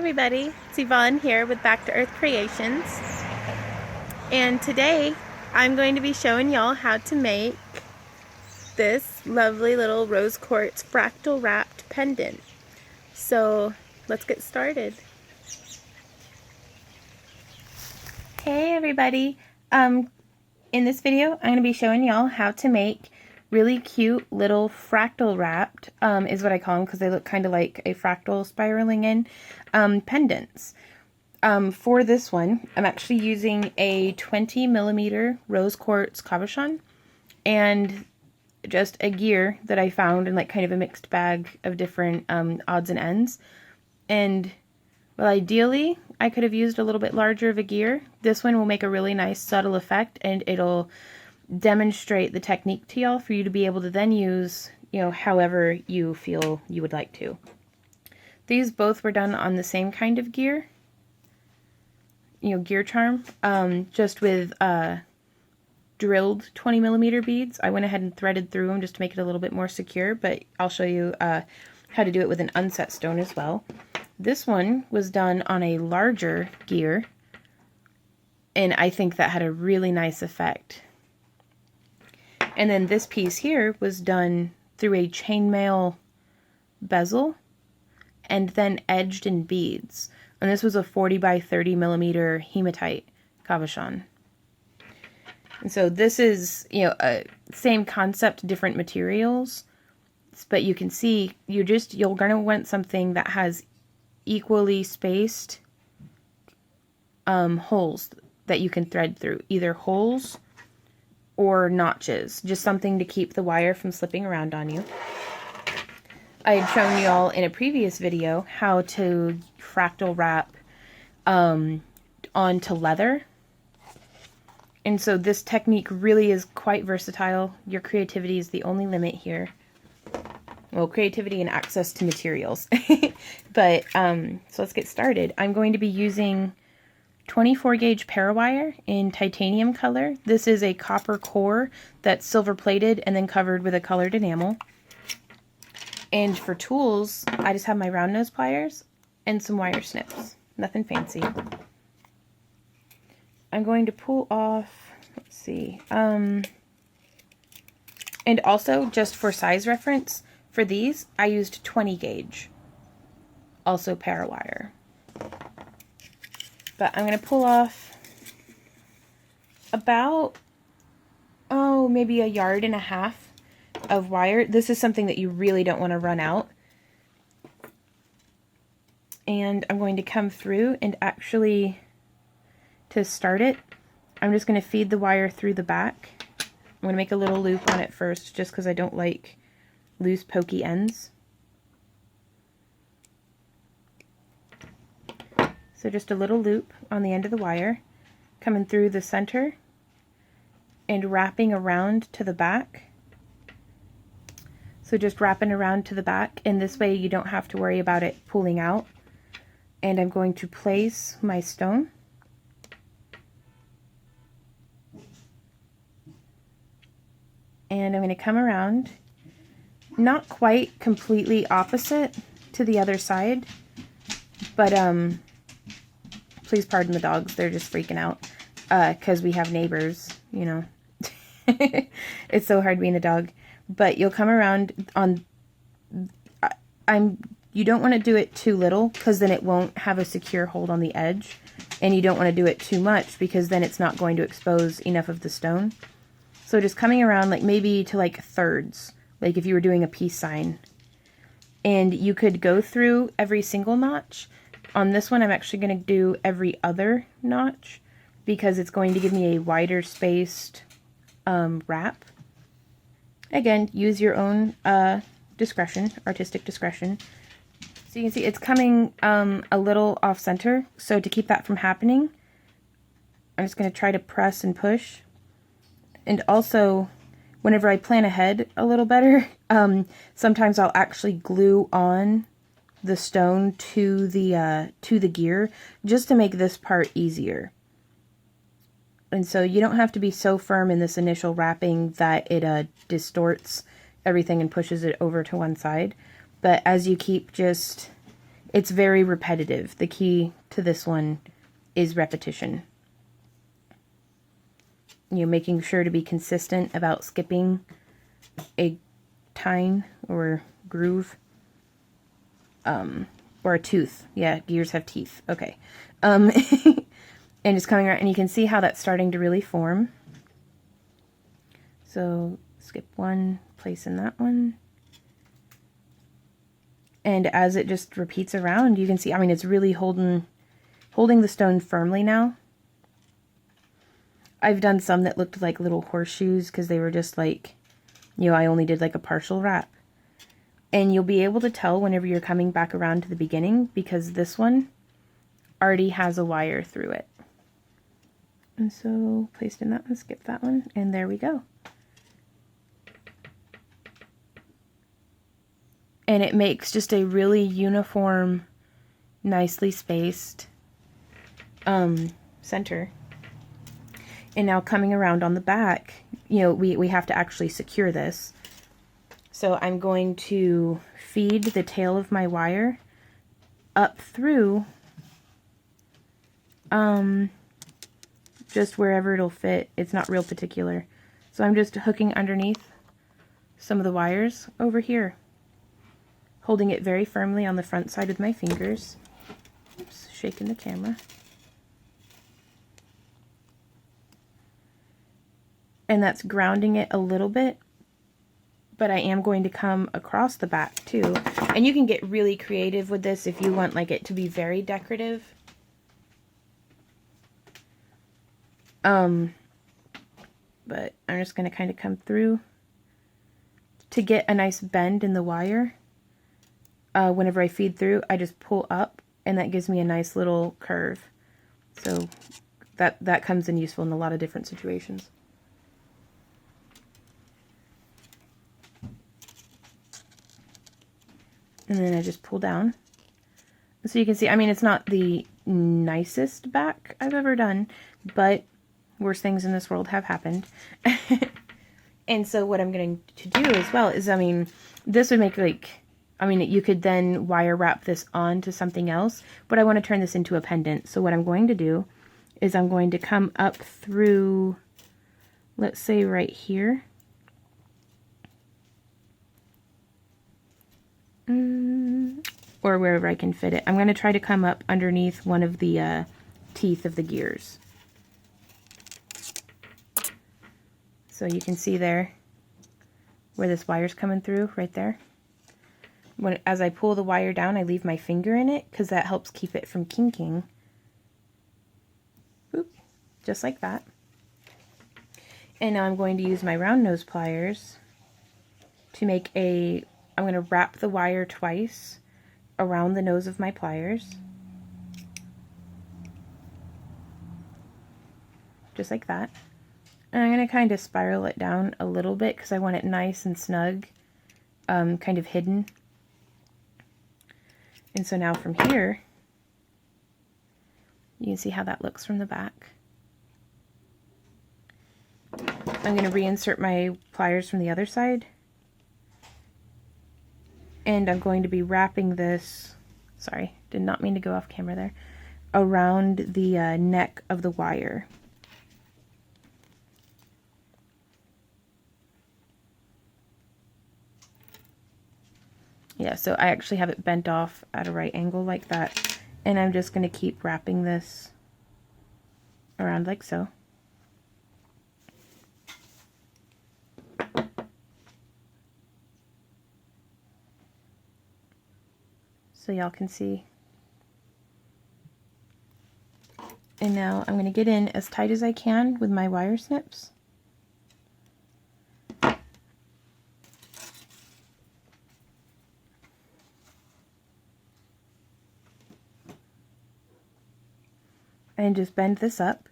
everybody, it's Yvonne here with Back to Earth Creations, and today I'm going to be showing y'all how to make this lovely little rose quartz fractal wrapped pendant. So let's get started. Hey everybody, in this video I'm going to be showing y'all how to make really cute little fractal wrapped, is what I call them because they look kind of like a fractal spiraling in, pendants. For this one, I'm actually using a 20mm rose quartz cabochon and just a gear that I found in like kind of a mixed bag of different odds and ends. And well, ideally I could have used a little bit larger of a gear. This one will make a really nice subtle effect, and it'll demonstrate the technique to y'all for you to be able to then use, however you feel you would like to. These both were done on the same kind of gear, gear charm, just with drilled 20mm beads. I went ahead and threaded through them just to make it a little bit more secure, but I'll show you how to do it with an unset stone as well. This one was done on a larger gear, and I think that had a really nice effect. And then this piece here was done through a chainmail bezel and then edged in beads. And this was a 40x30mm hematite cabochon. And so this is, same concept, different materials, but you can see you're gonna want something that has equally spaced holes that you can thread through, either holes or notches, just something to keep the wire from slipping around on you. I had shown you all in a previous video how to fractal wrap onto leather, and so this technique really is quite versatile. Your creativity is the only limit here. Well, creativity and access to materials. But so let's get started. I'm going to be using 24 gauge parawire in titanium color. This is a copper core that's silver plated and then covered with a colored enamel. And for tools, I just have my round nose pliers and some wire snips. Nothing fancy. I'm going to pull off, let's see, and also just for size reference, for these I used 20 gauge, also parawire. But I'm going to pull off about, maybe 1.5 yards of wire. This is something that you really don't want to run out. And I'm going to come through and actually, to start it, I'm just going to feed the wire through the back. I'm going to make a little loop on it first, just because I don't like loose pokey ends. So just a little loop on the end of the wire, coming through the center and wrapping around to the back. So just wrapping around to the back, and this way you don't have to worry about it pulling out. And I'm going to place my stone. And I'm going to come around, not quite completely opposite to the other side, but please pardon the dogs, they're just freaking out, because we have neighbors, It's so hard being a dog. But you'll come around on, you don't want to do it too little, because then it won't have a secure hold on the edge, and you don't want to do it too much, because then it's not going to expose enough of the stone. So just coming around like maybe to like thirds, like if you were doing a peace sign. And you could go through every single notch. On this one, I'm actually going to do every other notch, because it's going to give me a wider spaced wrap. Again, use your own discretion, artistic discretion. So you can see it's coming a little off center. So to keep that from happening, I'm just going to try to press and push. And also, whenever I plan ahead a little better, sometimes I'll actually glue on the stone to the gear, just to make this part easier. And so you don't have to be so firm in this initial wrapping that it distorts everything and pushes it over to one side. But as you keep just it's very repetitive. The key to this one is repetition. You know, making sure to be consistent about skipping a tine or groove. Or a tooth. Yeah, gears have teeth. Okay. And just coming around, and you can see how that's starting to really form. So skip one, place in that one. And as it just repeats around, you can see, I mean, it's really holding the stone firmly now. I've done some that looked like little horseshoes because they were just like, you know, I only did like a partial wrap. And you'll be able to tell whenever you're coming back around to the beginning because this one already has a wire through it. And so placed in that one, skip that one, and there we go. And it makes just a really uniform, nicely spaced center. And now coming around on the back, you know, we have to actually secure this. So I'm going to feed the tail of my wire up through just wherever it'll fit. It's not real particular. So I'm just hooking underneath some of the wires over here, holding it very firmly on the front side with my fingers. Oops, shaking the camera. And that's grounding it a little bit, but I am going to come across the back too. And you can get really creative with this if you want like it to be very decorative. But I'm just going to kind of come through to get a nice bend in the wire. Whenever I feed through, I just pull up and that gives me a nice little curve. So that comes in useful in a lot of different situations. And then I just pull down. So you can see, I mean, it's not the nicest back I've ever done, but worse things in this world have happened. And so what I'm going to do as well is, I mean, this would make like, I mean, you could then wire wrap this onto something else, but I want to turn this into a pendant. So what I'm going to do is I'm going to come up through, let's say right here. Or wherever I can fit it. I'm going to try to come up underneath one of the teeth of the gears. So you can see there where this wire's coming through, right there. As I pull the wire down, I leave my finger in it because that helps keep it from kinking. Boop, just like that. And now I'm going to use my round nose pliers to make I'm going to wrap the wire twice around the nose of my pliers. Just like that. And I'm going to kind of spiral it down a little bit because I want it nice and snug, kind of hidden. And so now from here, you can see how that looks from the back. I'm going to reinsert my pliers from the other side. And I'm going to be wrapping this, sorry, did not mean to go off camera there, around the neck of the wire. Yeah, so I actually have it bent off at a right angle like that. And I'm just going to keep wrapping this around like so. So y'all can see. And now I'm going to get in as tight as I can with my wire snips. And just bend this up.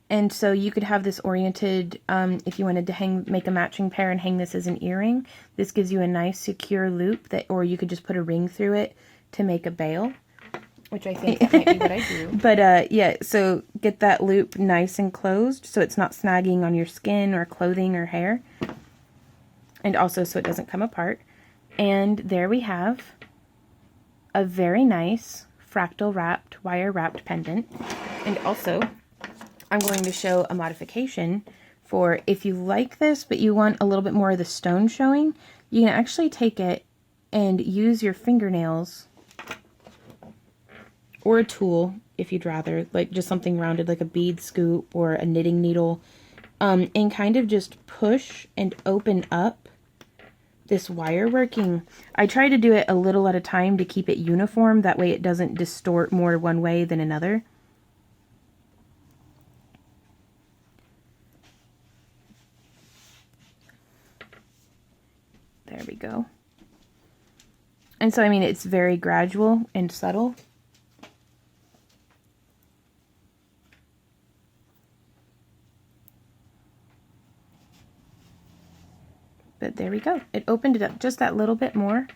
And so you could have this oriented, if you wanted to make a matching pair and hang this as an earring. This gives you a nice secure loop, or you could just put a ring through it to make a bail, which I think that might be what I do. But yeah, so get that loop nice and closed so it's not snagging on your skin or clothing or hair. And also so it doesn't come apart. And there we have a very nice fractal wrapped, wire wrapped pendant. And also, I'm going to show a modification for if you like this, but you want a little bit more of the stone showing, you can actually take it and use your fingernails or a tool, if you'd rather, like just something rounded like a bead scoop or a knitting needle, and kind of just push and open up this wire working. I try to do it a little at a time to keep it uniform, that way it doesn't distort more one way than another. There we go. And so, I mean, it's very gradual and subtle. But there we go. It opened it up just that little bit more.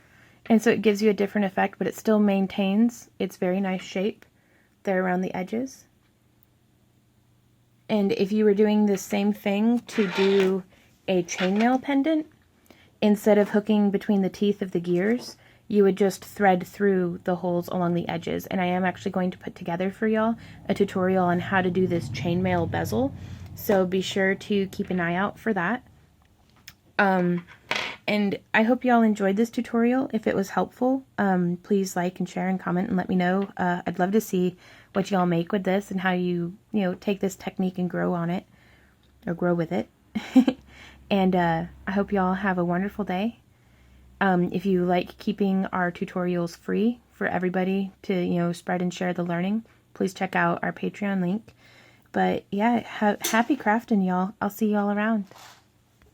And so it gives you a different effect, but it still maintains its very nice shape there around the edges. And if you were doing the same thing to do a chainmail pendant, instead of hooking between the teeth of the gears, you would just thread through the holes along the edges. And I am actually going to put together for y'all a tutorial on how to do this chainmail bezel. So be sure to keep an eye out for that. And I hope y'all enjoyed this tutorial. If it was helpful, please like and share and comment and let me know. I'd love to see what y'all make with this and how you take this technique and grow on it, or grow with it. And I hope y'all have a wonderful day. If you like keeping our tutorials free for everybody to, spread and share the learning, please check out our Patreon link. But yeah, happy crafting, y'all. I'll see y'all around.